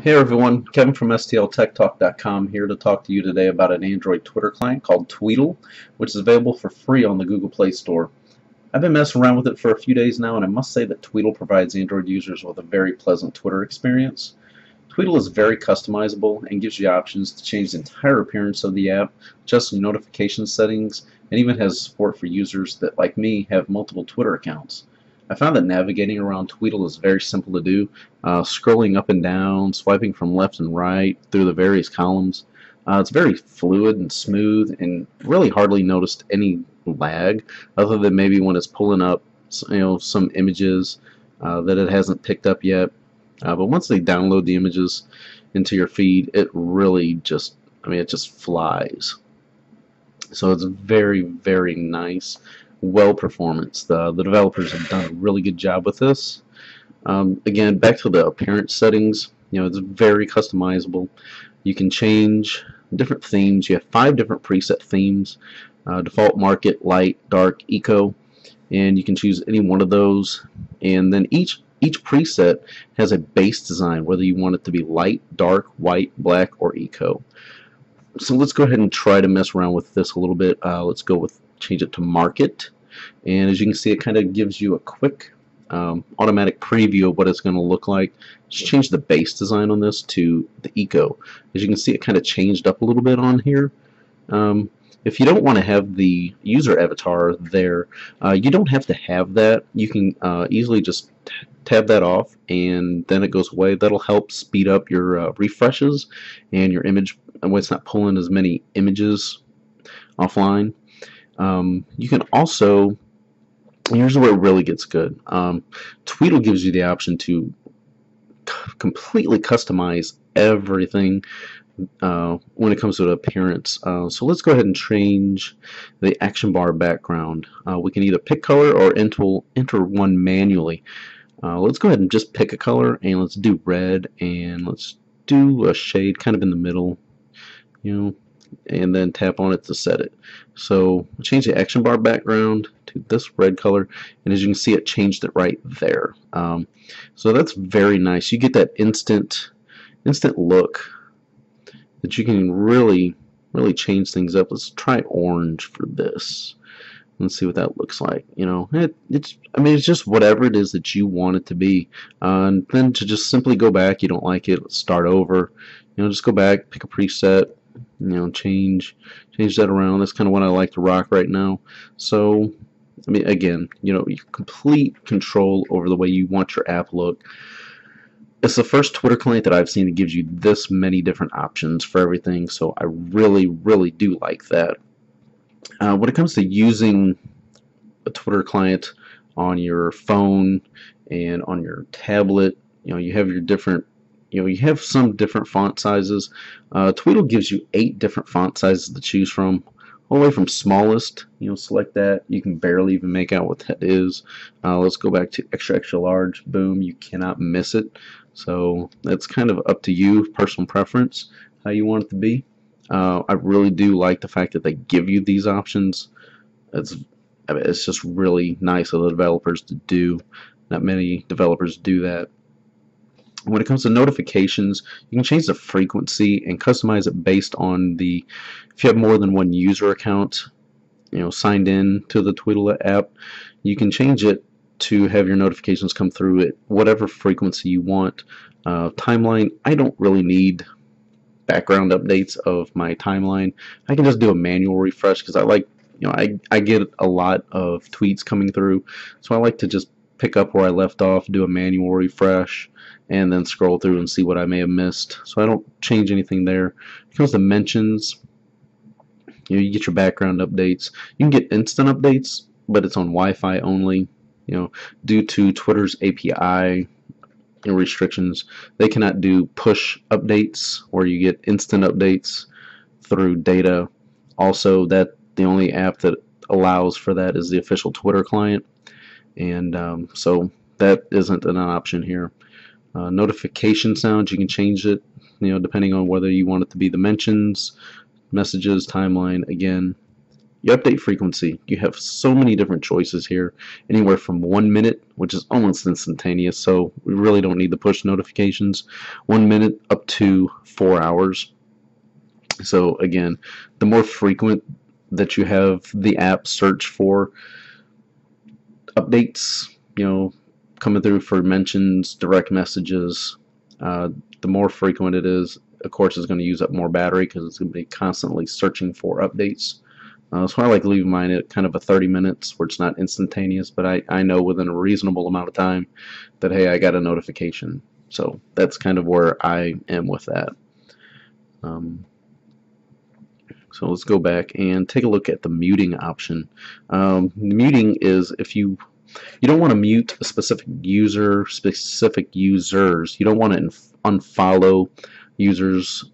Hey everyone, Kevin from STLTechTalk.com here to talk to you today about an Android Twitter client called Tweedle, which is available for free on the Google Play Store. I've been messing around with it for a few days now, and I must say that Tweedle provides Android users with a very pleasant Twitter experience. Tweedle is very customizable and gives you options to change the entire appearance of the app, adjust notification settings, and even has support for users that, like me, have multiple Twitter accounts. I found that navigating around Tweedle is very simple to do, scrolling up and down, swiping from left and right through the various columns. It's very fluid and smooth, and really hardly noticed any lag, other than maybe when it's pulling up, some images that it hasn't picked up yet. But once they download the images into your feed, it really just, it just flies. So it's very, very nice. Well performance. The developers have done a really good job with this. Again, back to the appearance settings, it's very customizable. You can change different themes. You have 5 different preset themes: default, market, light, dark, eco, and you can choose any one of those. And then each preset has a base design, whether you want it to be light, dark, white, black, or eco. So let's go ahead and try to mess around with this a little bit. Let's go with change it to market, and as you can see, it kind of gives you a quick automatic preview of what it's going to look like. Just change the base design on this to the eco. As you can see, it kind of changed up a little bit on here. If you don't want to have the user avatar there, you don't have to have that. You can easily just tab that off, and then it goes away. That'll help speed up your refreshes and your image when it's not pulling as many images offline. You can also, here's where it really gets good. Tweedle gives you the option to completely customize everything when it comes to the appearance. So let's go ahead and change the action bar background. We can either pick color or enter one manually. Let's go ahead and just pick a color, and let's do red, and let's do a shade kind of in the middle, and then tap on it to set it. So we'll change the action bar background to this red color, and as you can see, it changed it right there. So that's very nice. You get that instant look that you can really change things up. Let's try orange for this. Let's see what that looks like. It's just whatever it is that you want it to be. And then to just simply go back, you don't like it, let's start over. Just go back, pick a preset, change that around. That's kind of what I like to rock right now. So again, you complete control over the way you want your app look. It's the first Twitter client that I've seen that gives you this many different options for everything, so I really do like that. When it comes to using a Twitter client on your phone and on your tablet, you have your different, you have some different font sizes. Tweedle gives you 8 different font sizes to choose from, all the way from smallest. Select that. You can barely even make out what that is. Let's go back to extra large. Boom, you cannot miss it. So that's kind of up to you, personal preference, how you want it to be. I really do like the fact that they give you these options. It's just really nice of the developers to do. Not many developers do that. When it comes to notifications, you can change the frequency and customize it based on if you have more than one user account, signed in to the Tweedle app, you can change it to have your notifications come through at whatever frequency you want. Timeline, I don't really need background updates of my timeline. I can just do a manual refresh because I like, I get a lot of tweets coming through, so I like to just pick up where I left off, do a manual refresh, and then scroll through and see what I may have missed. So I don't change anything there. When it comes to mentions, you get your background updates. You can get instant updates, but it's on Wi-Fi only. Due to Twitter's API restrictions, they cannot do push updates where you get instant updates through data. Also, the only app that allows for that is the official Twitter client, and so that isn't an option here. Notification sounds, you can change it, depending on whether you want it to be the mentions, messages, timeline. Again, Your update frequency, you have so many different choices here, anywhere from 1 minute, which is almost instantaneous, so we really don't need the push notifications, 1 minute up to 4 hours. So again, the more frequent that you have the app search for updates, coming through for mentions, direct messages, the more frequent it is, of course, it's going to use up more battery because it's going to be constantly searching for updates. So I like leaving mine at kind of a 30 minutes where it's not instantaneous, but I know within a reasonable amount of time that, hey, I got a notification. So that's kind of where I am with that. So let's go back and take a look at the muting option. Muting is if you don't want to mute a specific user, specific users. You don't want to unfollow users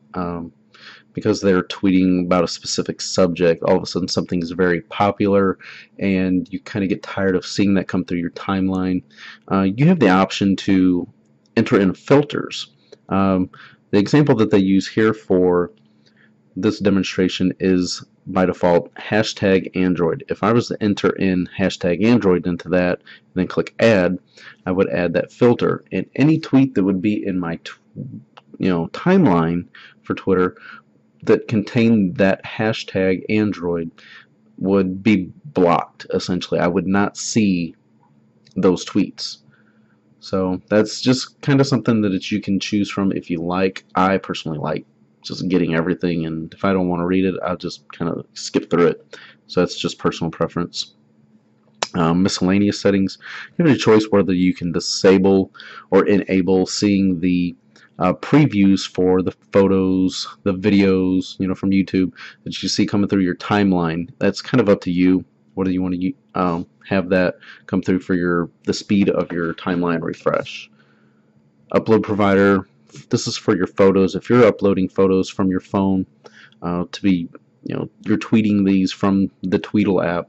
because they're tweeting about a specific subject. All of a sudden something is very popular and you kind of get tired of seeing that come through your timeline. You have the option to enter in filters. The example that they use here for this demonstration is by default #Android. If I was to enter in #Android into that and then click add, I would add that filter, and any tweet that would be in my timeline for Twitter that contained that #Android would be blocked. Essentially, I would not see those tweets. So that's just kind of something that you can choose from if you like. I personally like just getting everything, and if I don't want to read it, I'll just kind of skip through it. So that's just personal preference. Miscellaneous settings, you have a choice whether you can disable or enable seeing the previews for the photos, the videos, from YouTube that you see coming through your timeline. That's kind of up to you. Whether you want to have that come through for the speed of your timeline refresh. Upload provider. This is for your photos. If you're uploading photos from your phone to be, you're tweeting these from the Tweedle app,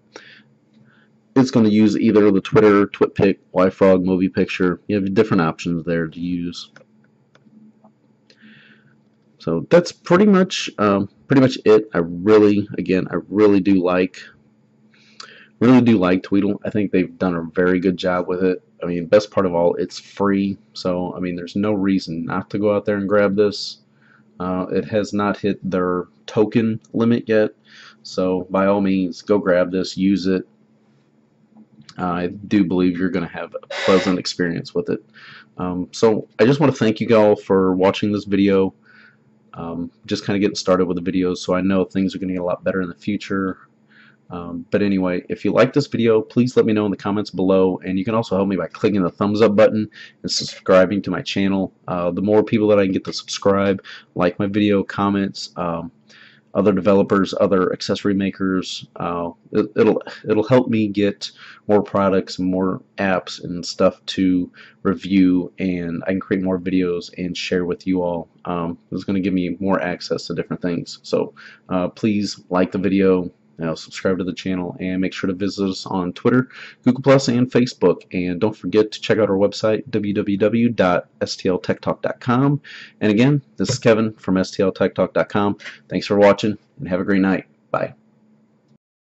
it's going to use either the Twitter, TwitPic, YFrog, Movie Picture. You have different options there to use. So that's pretty much it. I really do like Tweedle. I think they've done a very good job with it. I mean, best part of all, it's free. So, I mean, there's no reason not to go out there and grab this. It has not hit their token limit yet. So, by all means, go grab this, use it. I do believe you're going to have a pleasant experience with it. So, I just want to thank you all for watching this video. Just kind of getting started with the videos, so I know things are going to get a lot better in the future. But anyway, if you like this video, please let me know in the comments below, and you can also help me by clicking the thumbs up button and subscribing to my channel. The more people that I can get to subscribe, like my video, comments, other developers, other accessory makers, it'll help me get more products, more apps and stuff to review, and I can create more videos and share with you all. It's going to give me more access to different things. So please like the video, subscribe to the channel, and make sure to visit us on Twitter, Google Plus, and Facebook. And don't forget to check out our website, www.STLTechTalk.com. And again, this is Kevin from STLTechTalk.com. Thanks for watching, and have a great night. Bye.